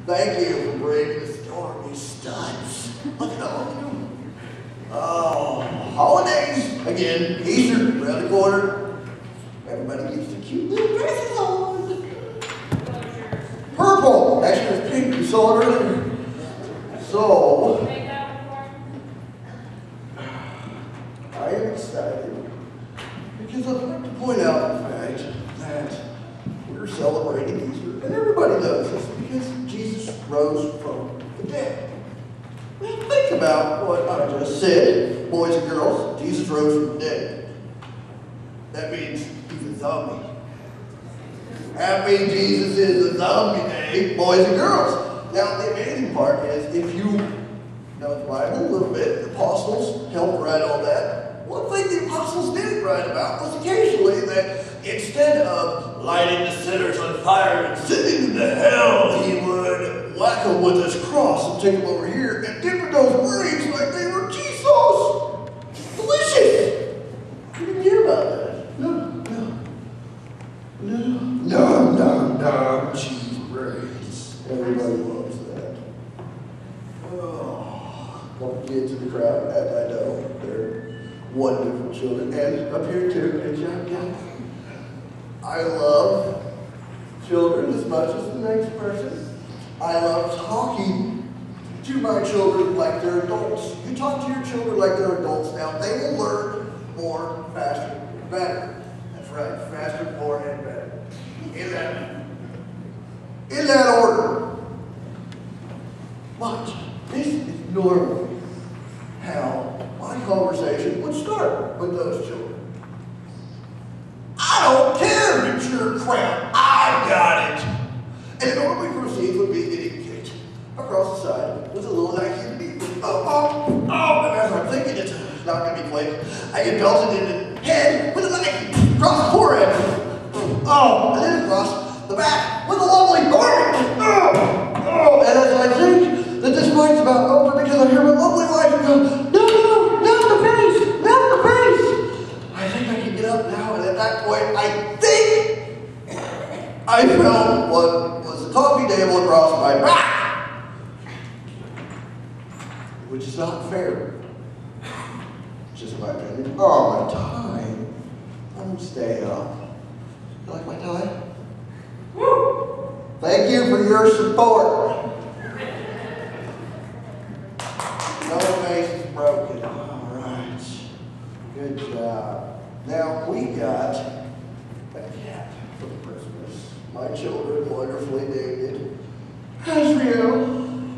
Thank you for braving the storm, you studs. Look at all of you. Oh, holidays. Again, Easter, around the corner. Everybody gets the cute little dresses on. Purple. Actually, it's pink. You saw it earlier. So, I am excited because I'd like to point out the fact that we're celebrating Easter, and everybody knows this because Jesus rose from the dead. Now think about what I just said, boys and girls. Jesus rose from the dead. That means he's a zombie. Happy Jesus is a zombie day, boys and girls. Now the amazing part is if you know the Bible a little bit, the apostles helped write all that. One thing the apostles did write about was occasionally that instead of lighting the sinners on fire and sending them to hell, he would whack them with his cross and take them over here and dip in those brains like they were cheese sauce. Delicious! You didn't hear about that? No, cheese brains. Everybody loves that. Oh, couple kids in the crowd, as I know, they're wonderful children, and up here too. Good job, guys. I love children as much as the next person. I love talking to my children like they're adults. You talk to your children like they're adults now, they will learn more, faster, better. That's right, faster, more, and better. In that order. But this is normally how my conversation would start with those children. I don't care if you're crap. I got it. And it normally proceeds with me getting kicked across the side with a little Nike beat. And as I'm thinking it's not going to be quick, I get belted in the head with a Nike across the forehead. And then across the back with a lovely garment. And as I think that this fight's about over because I hear my lovely wife go, no, not the face, not the face. I think I can get up now, and at that point, I think I felt what was a coffee table across my back, which is not fair. Just my opinion. Oh, my tie. I'm gonna stay up. You like my tie? Woo! Thank you for your support. No face is broken. All right. Good job. Now we got a cat for Christmas. My children wonderfully named it Azrael,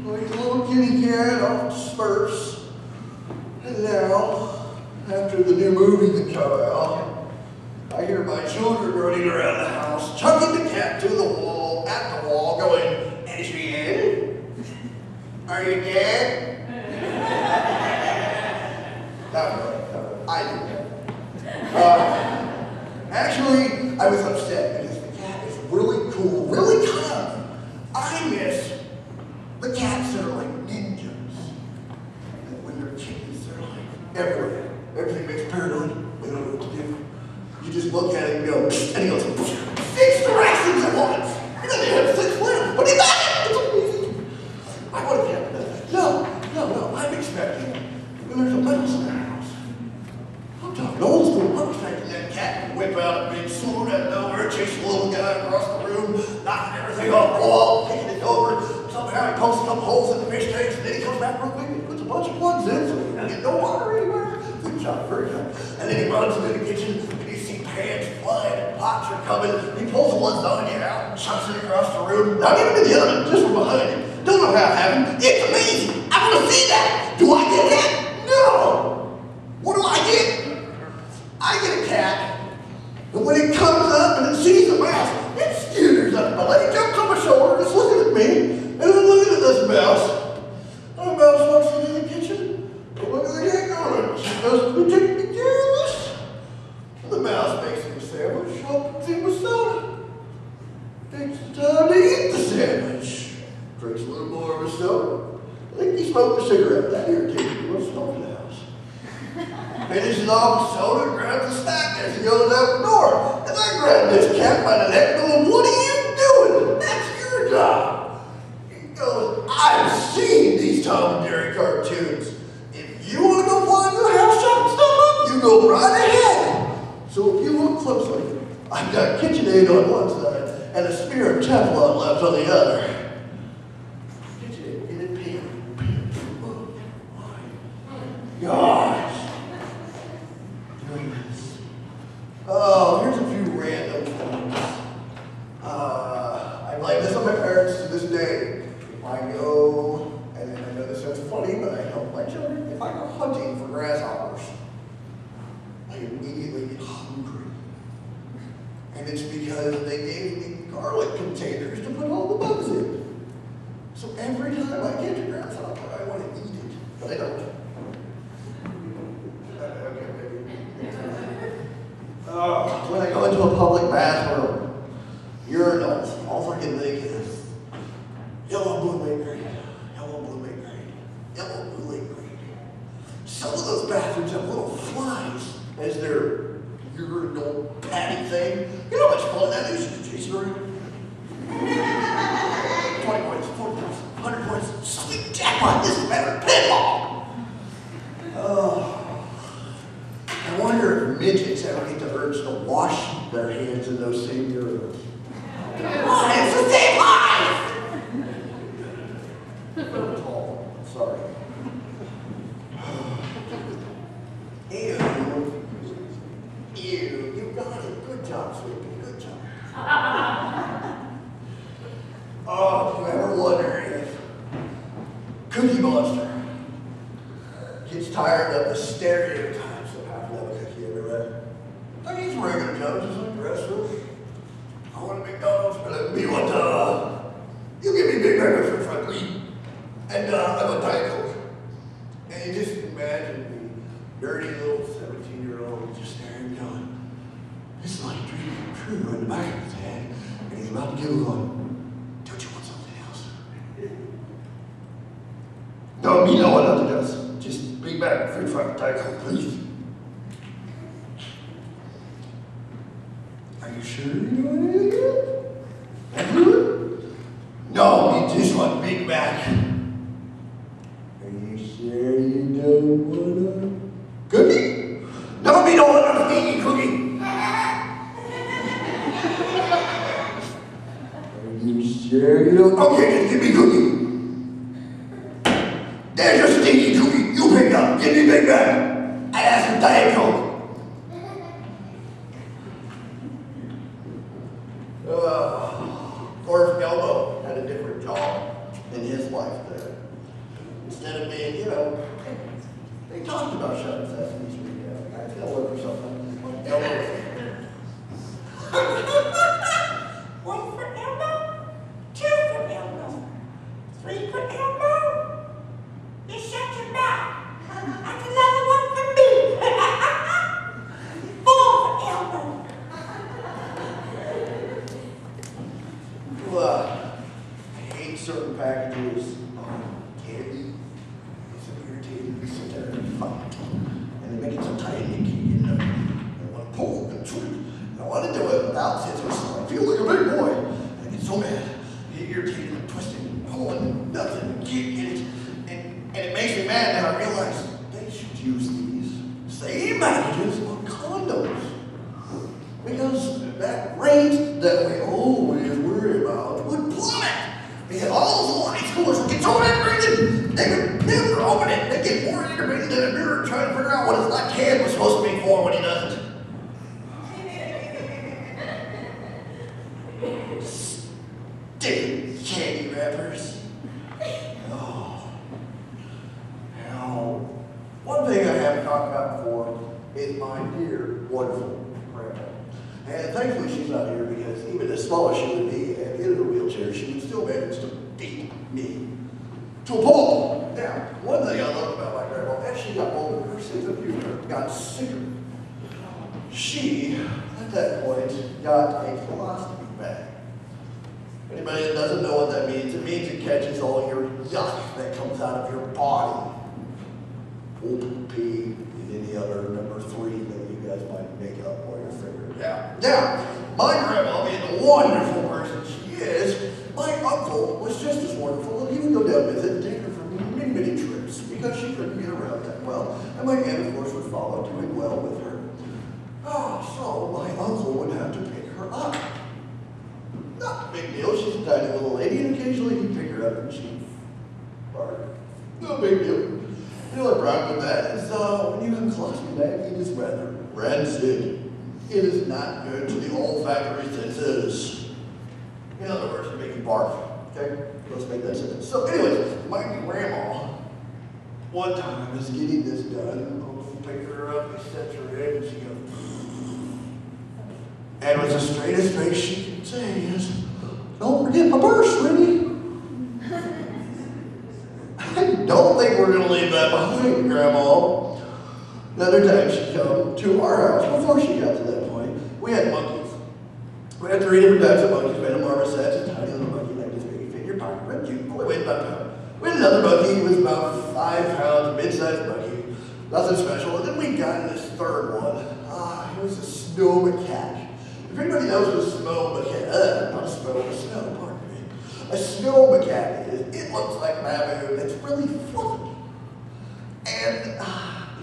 like a little kitty cat off the Smurfs. And now, after the new movie that came out, I hear my children running around the house, chucking the cat to the wall, at the wall, going, Adrian, are you dead? Not really. I did that. Actually, I was upset because the cat is really cool, really calm. I miss the cats that are like ninjas. And when they're kittens, they're like everywhere. Everything makes paranoid. They don't know what to do. You just look at it and go, and he goes, 6 directions at once. He doesn't even have 6 limbs, but he does it. It's amazing. I would have kept that. No. I'm expecting when there's a mouse in the house. I'm talking old school. I'm expecting that cat to whip out a big sword out of nowhere, chase the little guy across the room, knocking everything off the wall, kicking it over. Somehow he pokes a couple holes in the fish tanks, and then he comes back real quick and puts a bunch of plugs in so he can get no water anywhere. Good job, very good. And then he runs into the kitchen, and you see pans flying, and pots are coming. He pulls the lasagna out and chucks it across the room, not even in the oven, just from behind him. Don't know how it happened. It's amazing. I want to see that. Do I get that? No. What do I get? I get a cat, and when it comes up and it sees a mouse, it skitters up my leg, jumps on my shoulder, it's looking at me, and then looking at this mouse. And the mouse walks into the kitchen, and look at the cat going, she goes, you take me care of this? And the mouse makes him a sandwich, opens him with soda. Takes the time to eat the sandwich. Drinks a little more of his soda. I think he smoked a cigarette. That irritated me. He wants to smoke in the house. Finishes off the soda, grabs the snack as he goes out the door. And I grab this cat by the neck and go, what are you doing? That's your job. seen these Tom and Jerry cartoons. If you want to go find your house shop stuff, you go right ahead. So if you look closely, I've got KitchenAid on one side and a smear of Teflon left on the other. KitchenAid, get it pink. Oh my gosh. Goodness. Oh, here's a few random things. I blame this on my parents to this day. If I go, and I know this sounds funny, but I help my children. If I go hunting for grasshoppers, I immediately get hungry. And it's because they gave me garlic containers to put all the bugs in. So every time I get a grasshopper, I want to eat it, but I don't. Okay, maybe. When I go into a public bathroom, urinals, all I can think is yellow, blue, white, green, yellow, blue, white, green, yellow, blue, white, green. Some of those bathrooms have little flies as their urinal patty thing. You know how much fun that is to chase around? 20 points, 40 points, 100 points, sweet jackpot, this is better than pinball. I wonder if midgets ever get the urge to wash their hands in those same urinals. It's the same life! Tall, sorry. Ew, you got it. Good job, sweetie, good job. Oh, do you ever wonder if Cookie Monster gets tired of the stereotypes of how to have a cookie every read? I need some regular jokes, just like the rest of us. I want a McDonald's, but let me want you give me Big Mac for front meat, and I want Diet Coke. And you just imagine the dirty little 17-year-old just there and going, this is like a dream come true in the back of his head, and he's about to give a going, don't you want something else? No, me no one nothing else. Just Big Mac, French fry, Diet Coke, please. Are you sure you don't want anything else? No, you just want Big Mac. Are you sure you don't want a cookie? No, me don't want a stinky cookie. Are you sure you don't? Okay, just give me a cookie. There's your stinky cookie. You pick up. Give me Big Mac. I asked for Diet Coke. Or if Elmo had a different job in his life there. Instead of being, they talked about shutting Sesame Street down. I feel look for something. Elmo. One for Elmo, two for Elmo, three for Elmo. You shut your mouth. That's another one for me. Four for Elmo. I hate certain packages of candy. It's so irritating. You sit there and fight. And they make it so tiny and you get I want to pull and tweak. And I want to do it without scissors, so I feel like a big boy. And I get so mad. I get irritated and twisted and pulling and nothing and can't get it. And it makes me mad that I realize they should use these same packages on condoms. Because that rate that we always worry about would plummet. Because all those little high schoolers would get so aggravated, they would never open it. They'd get more aggravated than a mirror trying to figure out what his left hand was supposed to be for when he doesn't. Stupid candy wrappers. Oh. Now, one thing I haven't talked about before is my dear, wonderful grandma. And thankfully she's not here because even as small as she would be and in her wheelchair, she would still manage to beat me to a pulp. Now, one thing I love about my grandma, as she got older, her sense of humor got sicker. She, at that point, got a philosophy bag. Anybody that doesn't know what that means, it means it catches all your yuck that comes out of your body. Poop, pee, and any other number 3 that you guys might make up while you're figuring it out. Now, my grandma being the wonderful person she is, my uncle was just as wonderful, and he would go down and visit and take her and my aunt, of course, would follow, doing well with her. So my uncle would have to pick her up. Not a big deal, she's a tiny little lady, and occasionally he'd pick her up and she'd fart. No big deal. The only problem with that is when you have colostomy bag, it is rather rancid. It is not good to the olfactory senses. In other words, it makes you barf. Okay? Let's make that sentence. So anyways, my grandma, one time was getting this done. Uncle picked her up, he sets her in, and she goes, and with the straightest face she can say is, "Don't forget my purse, sweetie." I don't think we're going to leave that behind, Grandma. Another time she come to our house, before she got to that point, we had monkeys. We had 3 different types of monkeys. We had a marmoset, a tiny little monkey like this big, you fit in your pocket, red cute, only weighed about a pound. We had another monkey who was about 5 pounds, mid-sized monkey, nothing special. And then we got this third one. It was a snow macaque. If anybody knows what a snow macaque, not a snow, a snow, pardon me. A snow macaque is, it looks like baboon, it's really fluffy. And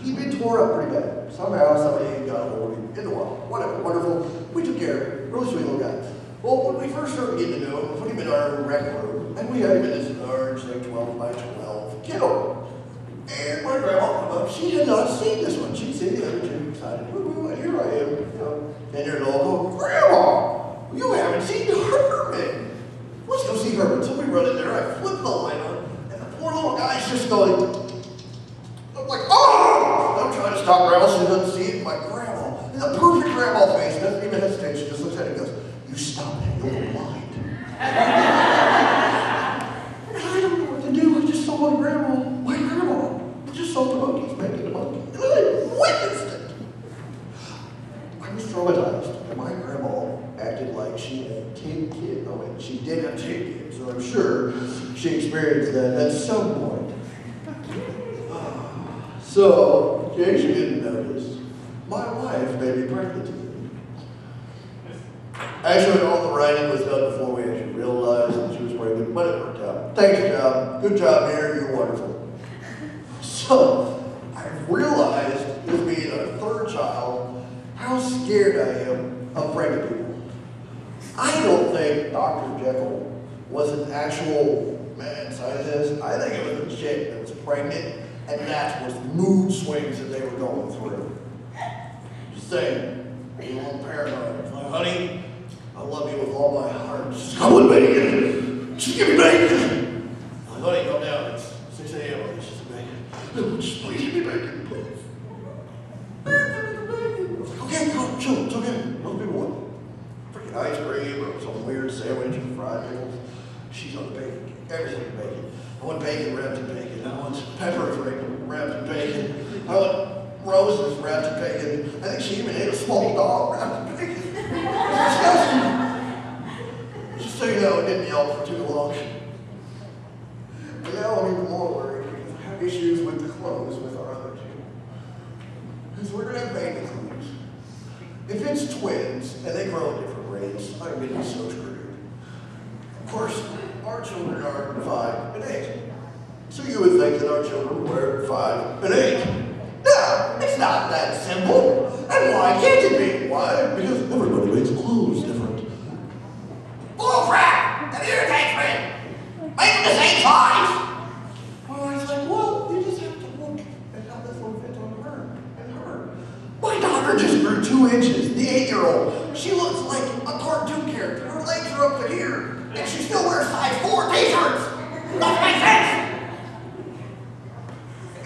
he'd been tore up pretty bad. Somehow somebody got a hold of him in the wild. Whatever, wonderful. We took care of him. Really sweet little guy. Well, when we first started getting to know him, we put him in our rec room, and we had him in this large, like 12 by 12 kennel. And my grandma, she had not seen this one. She'd seen the other two, excited, and here I am, 10 years old, Grandma, you haven't seen Herman. Let's go see Herman. So we run in there, I flip the light on, and the poor little guy's just going, I'm like, oh! I'm trying to stop Grandma, she doesn't see it. My grandma, in the perfect grandma face, doesn't even hesitate, she just looks at it and goes, "You stop it, you'll go blind." And I don't know what to do, I just saw my grandma, just saw the monkeys making the monkey, and I witnessed it. I was traumatized, and my grandma acted like she had 10 kids. Oh wait, she did have 10 kids, so I'm sure she experienced that at some point. So, in case you didn't notice, my wife made me pregnant again. Actually, all the writing was done before we actually realized that she was pregnant, but it worked out. Thanks, job. Good job, Mary. You're wonderful. So, I realized, with being our third child, how scared I am of pregnant people. I don't think Dr. Jekyll was an actual mad scientist. I think it was a chick that was pregnant, and that was mood swings that they were going through. Just saying, being a little paranoid. Like, honey, I love you with all my heart. Just come with bacon. Just give me bacon. Like, honey, come down. It's 6 a.m. It's just bacon. No, just please give me bacon, please. Okay, come, chill, it's okay. Most people want freaking ice cream or some weird sandwich and fried pickles. She's on the bacon. Everything bacon. I want bacon wrapped in bacon. I want peppers wrapped in bacon. I want roses wrapped in bacon. I think she even ate a small dog wrapped in bacon. It's disgusting. Just so you know, it didn't yell for too long. And now I'm even more worried because I have issues with the clothes with our other two. Because we're going to have baby clothes. If it's twins and they grow at different rates, I'm going to be so screwed. Of course, our children are 5 and 8. So you would think that our children were 5 and 8. No, it's not that simple. And why can't it be? Why? Because everybody makes clothes different. Bull crap! That irritates me! Make them the same size! Well, I was like, well, you just have to look at how this one fits on her and her. My daughter just grew 2 inches, the 8-year-old. She looks like a cartoon character. Her legs are up to here. And she still wears size 4 t-shirts. Doesn't make sense.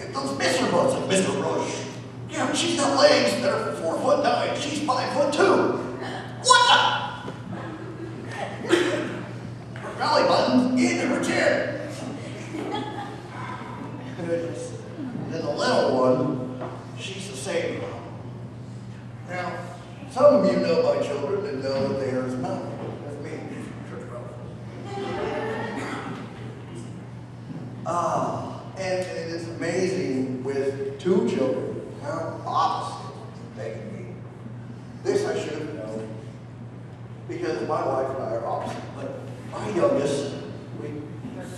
And those Mr. Butts like Mr. Rush. Yeah, but she's got legs that are 4'9". She's 5'2". What the? Her belly button's in her chin. And then the little one, she's the same. Now, some of you know my children and know that they are not. That's me. And it is amazing with 2 children how opposite they can be. This I should have known because my wife and I are opposite. But my youngest, we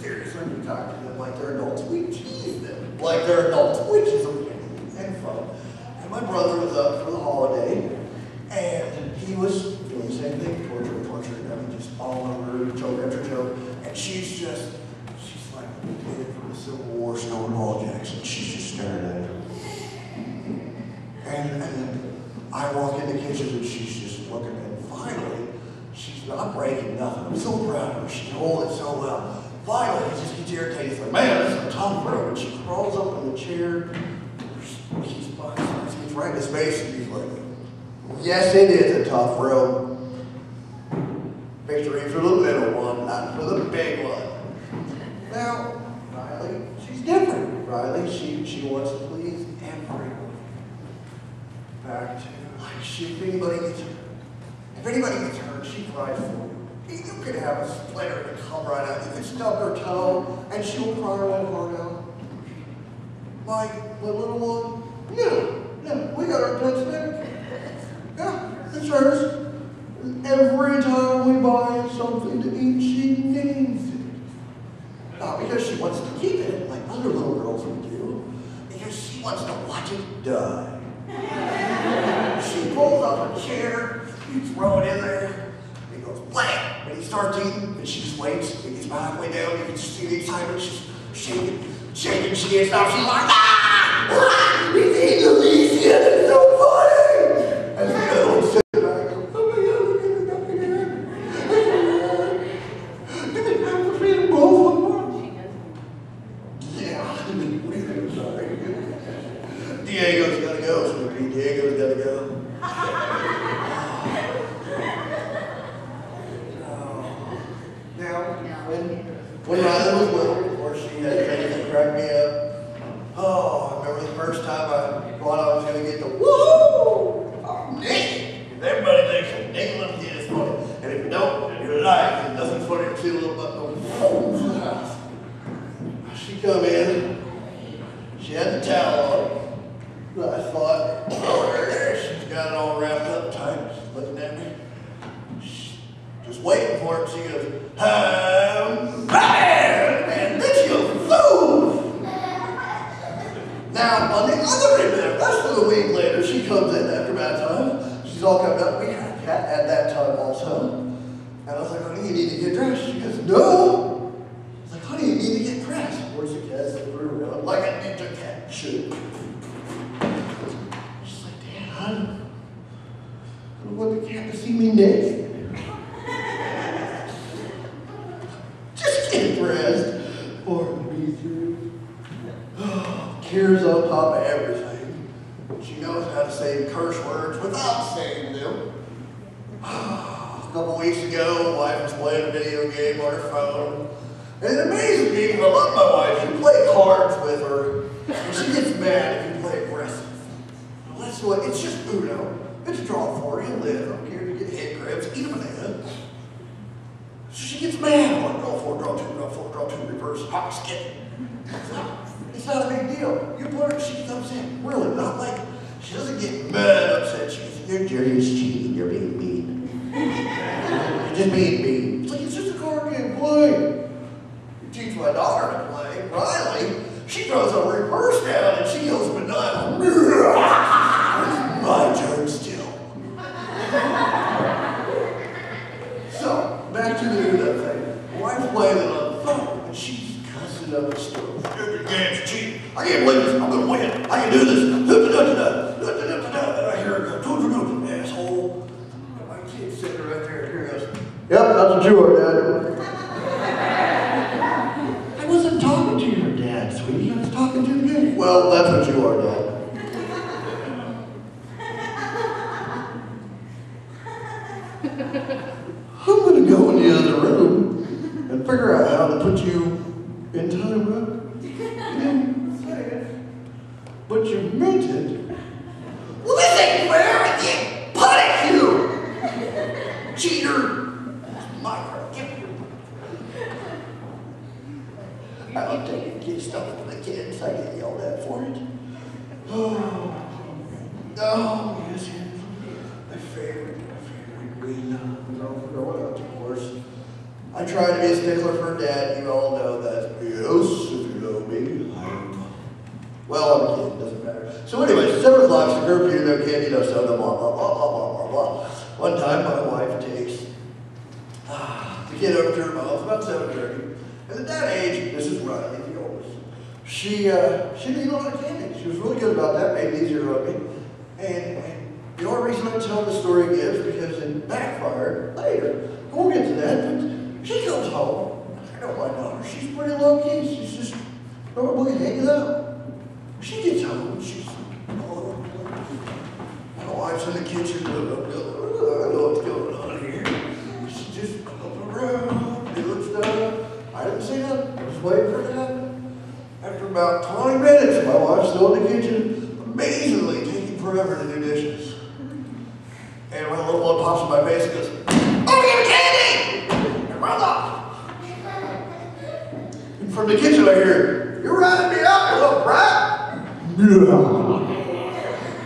seriously talk to them like they're adults. We tease them like they're adults, which is okay. And She's like a kid from the Civil War, Stonewall Jackson. She's just staring at him. And then I walk in the kitchen and she's just looking, and finally, she's not breaking nothing. I'm so proud of her. She can hold it so well. Finally, he just gets irritated. He's like, man, this is a tough road. And she crawls up in the chair. He's right in his face, and he's like, yes, it is a tough road. Victory for the little one, not for the big one. Now, Riley, she's different. Riley, she wants to please everyone. Back to, like, if anybody gets hurt, she cries for you. You could have a splinter that come right out. You could stub her toe, and she'll cry her little heart out. Like the little one? Yeah, we got our pet snake. Yeah, it's hers. Every time we buy something to eat, she names it. Not because she wants to keep it, like other little girls would do, because she wants to watch it die. She pulls up a chair, you throw it in there, it goes blam, and he starts eating, and she just waits, and he's halfway down, you can just see the excitement, she's shaking, she gets out, she's like, ah! He's eating the leaves yet, it's so funny! And the other one's sitting back, oh my God, look at it up again. Did they have to feed them both one more? Yeah, sorry. Diego's gotta go, sweetie. Diego's gotta go. Now, when Riley was little, before she had things that cracked me up, I remember the first time I thought I was going to get the woo! I'm naked. Everybody thinks a naked little kid is funny. And if you don't, you're lying. It doesn't funny to see a little button go, she come in. She had the towel on. I thought, oh, there, she's got it all wrapped up tight. She's looking at me. Just waiting for it. She goes, bam! And then she goes, boom! Now, on the other end of that, less than a week later, she comes in after bath time. She's all covered up. We had a cat at that time also. And I was like, honey, you need to get dressed. She goes, no! I was like, honey, you need to get dressed. Where's the cat? I threw her around like a ninja cat should. She's like, Dad, I don't want the cat to see me naked. Just get dressed or be through. Cares on top of everything. She knows how to say curse words without saying them. A couple weeks ago, my wife was playing a video game on her phone. And it amazes me, because I love my wife. You play cards with her, and she gets mad if you play aggressive. Well, that's what, it's just Uno. It's draw 4, you live. I don't care if you get hit grips, eat a banana. She gets mad. I'm like, draw 4, draw 2, draw 4, draw 2, reverse, hop, skip. It's not a big deal. You put her, she gets upset. Really, not like, she doesn't get mad upset. She goes, you're dirty, it's cheating, you're being mean. You're just being mean. It's like, it's just a card game, play. You teach my daughter to play, Riley, she throws a reverse down and she goes banana. My turn still. So, back to the Uno thing. My wife's playing it on the phone and she's cussing up the stove. Stupid game's cheating. I can't believe this. I'm going to win. I can do this. And I hear her go, asshole. My kid's sitting right there. Here he goes. Yep, that's what you are, Dad. I wasn't talking to your dad, sweetie. I was talking to you. Well, that's what you are, Dad. I'm going to go in the other room and figure out how to put you in time, right? But you meant it. Well, this ain't fair. I can't punish you. Cheater. My girl. I love taking kids' stuff from the kids. I get yelled at for it. Oh, yes. My favorite green. Growing up, of course. I try to be a stickler for Dad. You all know that. Yes, if you know me. Well, I'm a kid, doesn't matter. So anyway, 7 o'clock, the curfew, no candy, no soda, blah, blah, blah, blah, blah, blah, blah. One time, my wife takes the kid over to her mom's, about 7:30. And at that age, Mrs. Riley, the oldest. She didn't eat a lot of candy. She was really good about that, made it easier on me. And the only reason I tell the story again is because it backfired later. We'll get to that, but she comes home. I know my daughter. She's pretty low key. She's just normally hanging out. She gets home and she's, my wife's in the kitchen. I know what's going on here. She's just going around, doing stuff. I didn't see nothing. I was waiting for it to happen. After about 20 minutes, my wife's still in the kitchen, amazingly taking forever to do dishes. And my little one pops in my face and goes, "Oh, we have candy!" And runs off. And from the kitchen I hear, "You're ratting me out, you little brat."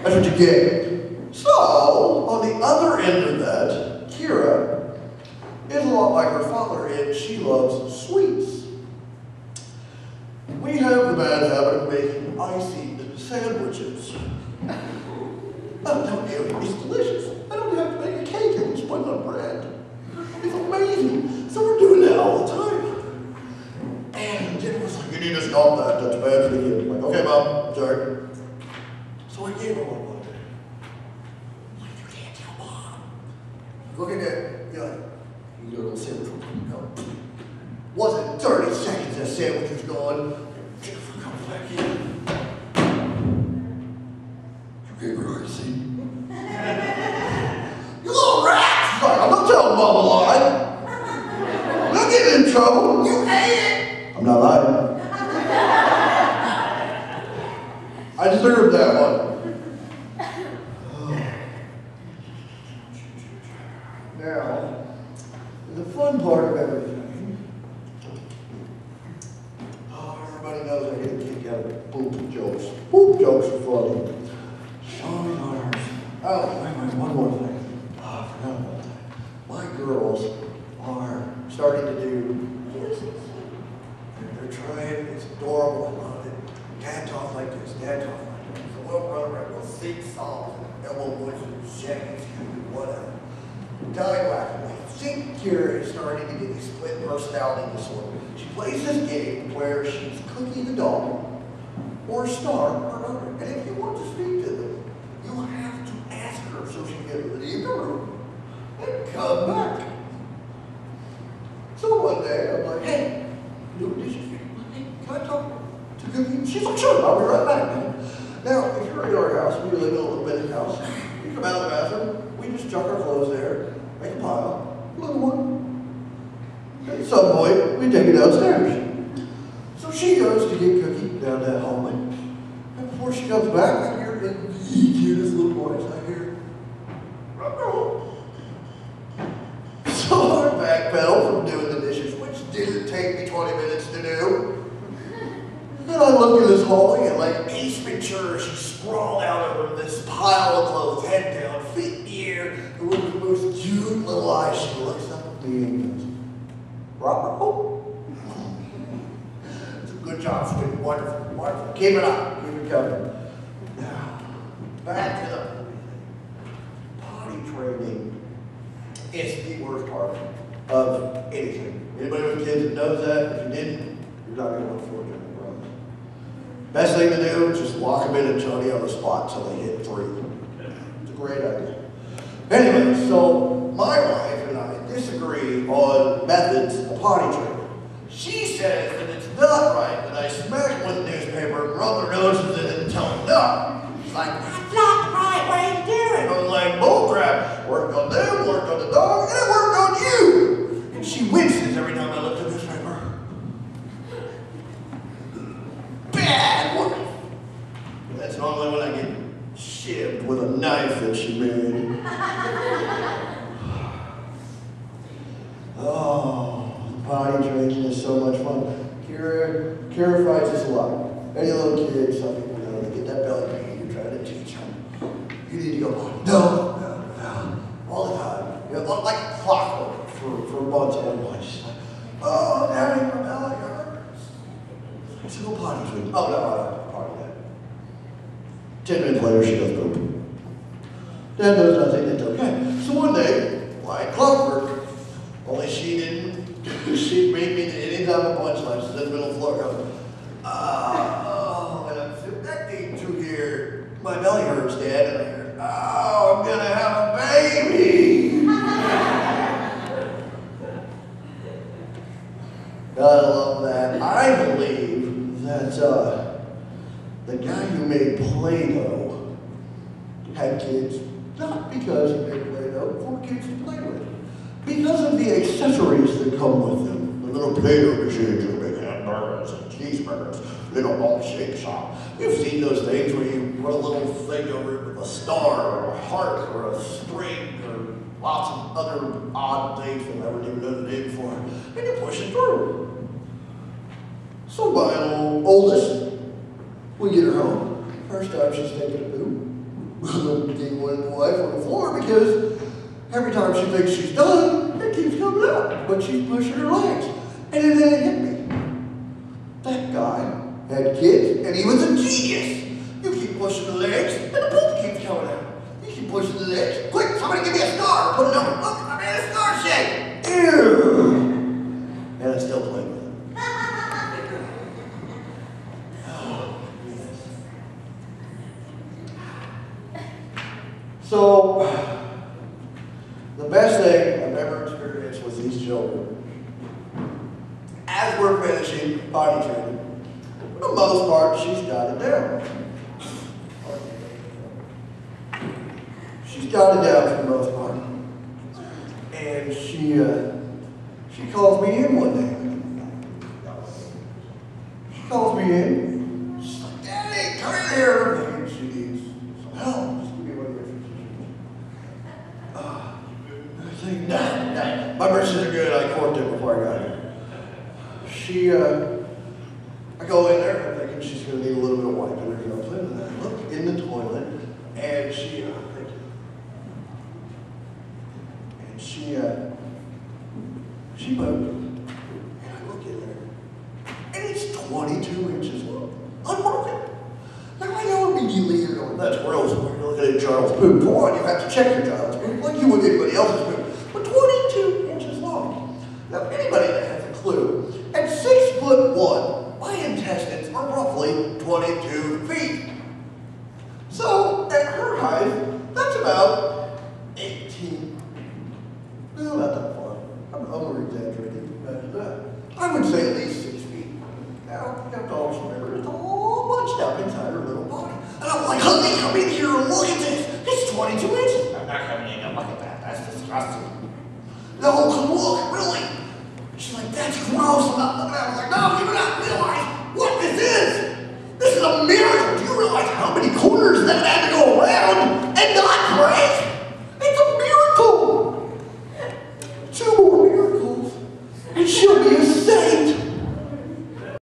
That's what you get. So, on the other end of that, Kira is a lot like her father in she loves sweets. We have the bad habit of making icy sandwiches. Oh, don't do it. It's delicious. I don't have to make a cake. I can just put it on bread. It's amazing. So we're doing that all the time. And Jen was like, "You need to stop that. That's bad for you." I'm like, "Okay, Mom. Sorry." So I gave her one day. I'm like, "You can't tell Mom." Look at that. You're like, "You got a little sandwich." No. Wasn't 30 seconds that sandwich was gone. Jennifer comes back in. "You gave her a receipt?" "You little rat!" She's like, "I'm not telling Mom a lie. I'm not getting in trouble. You ate it." I'm not lying. I deserved that one. Now, the fun part of everything, everybody knows I get a kick out of poop jokes. Poop jokes are funny. Show me ours. Oh, wait, one more thing. Oh, I forgot about that. My girls are starting to do this. They're trying, it's adorable, I love it. Dad talks like this, Dad talks like this. So we'll run around, we'll sing songs, and we'll shake, whatever. Dying laughing. I think Kira is starting to get a split personality disorder. She plays this game where she's Cookie the dog, or Star, or another. And if you want to speak to them, you have to ask her so she can leave the room and come back. So one day, I'm like, "Hey, do dishes. Hey, can I talk to Cookie?" She's like, "Sure, I'll be right back, man." Now, if you're in our house, we live in a little bit of house, you come out of the bathroom, we just chuck our clothes there, make a pile, a little one. At some point, we take it downstairs. So she goes to get Cookie down that hallway. And before she comes back, I hear the cutest little voice. I hear, "Ruh-roh." So I backpedal from doing the dishes, which didn't take me 20 minutes to do. And I look in this hallway and like Ace Ventura, she's sprawled out over this pile of clothes, head down, feet in the air, and with the most cute little eyes, she looks up at me and goes, "Ruh-roh." It's a good job, sweetie. Wonderful, wonderful. Keep it up. Keep it coming. Now, back to the potty training. It's the worst part of anything. Anybody with kids that knows that, if you didn't, you're not going to look forward to it. Best thing to do is just lock them in and Tony on the spot until they hit 3. It's a great idea. Anyway, so my wife and I disagree on methods of potty training. She says that it's not right that I smack them with a newspaper and rub their noses in it and tell them no. She's like, "That's not the right way to do it." I was like, "Bullcrap. Worked on them, worked on the dog, and it worked on you." And she winces every time I look at the newspaper. Bad wife. That's normally when I get shivved with a knife that she made. Oh, potty training is so much fun. Kira fights us a lot. Any little kid, some people know, they get that belly pain, you're trying to teach them. You need to go potty. No. All the time. You know, like clockwork for months on months. She's like, "Oh, Daddy, my belly hurts." I said, "Go potty training." "Oh, no, I don't potty that." 10 minutes later, she goes poop. Dad knows nothing, it's okay. So one day, like clockwork, only she didn't She'd meet me anytime a punchline. She's in the middle of the floor going, oh, and I'm connecting to here. My belly hurts, Dad, and I hear, oh, I'm gonna have a baby. I love that. I believe that the guy who made Play-Doh had kids not because he made Play-Doh for kids to play with, because of the accessories that come with them. The little Play-Doh machines that make hamburgers and cheeseburgers, little ball shake shop. You've seen those things where you put a little thing over it with a star or a heart or a string or lots of other odd things that I never even known the name for, and you push it through. So my oldest, we get her home. First time she's taking a poop. I'm getting one in the wife on the floor because every time she thinks she's done, it keeps coming out. But she's pushing her legs. And then it hit me. That guy had kids, and he was a genius. You keep pushing the legs, and the poop keeps coming out. You keep pushing the legs. Quick, somebody give me a star. Put it over. Look, I made a star shape. Ew. And I still play with it. So, the best thing I've ever experienced with these children, as we're finishing potty training, for the most part, she's got it down. She's got it down for the most part. And she calls me in one day. She calls me in. She's like, Daddy, come in here. And she needs some help. Nah, my britches are good. I corked it before I got here. I go in there, I'm thinking she's going to need a little bit of wiping or something, and I look in the toilet, and she moved. And I look in there, and it's 22 inches long, unbroken. Now I know immediately you're going, that's gross when you're looking at Charles' poop. For one, you have to check your child's poop like you would anybody else's poop. But 22 inches long. Now anybody that has a clue, at 6'1", my intestines are roughly 22 feet. So at her height, that's about 18. No, not that far. I'm over-exaggerating. Imagine that. I would say at least 6 feet. Now, you have to always remember, it's all bunched up inside her little body. And I'm like, honey, come in here and look at this. It's 22 inches. I'm not coming in and look at that. That's disgusting. No, come look, really. She's like, that's gross. I'm not looking at it. I was like, no, give it up.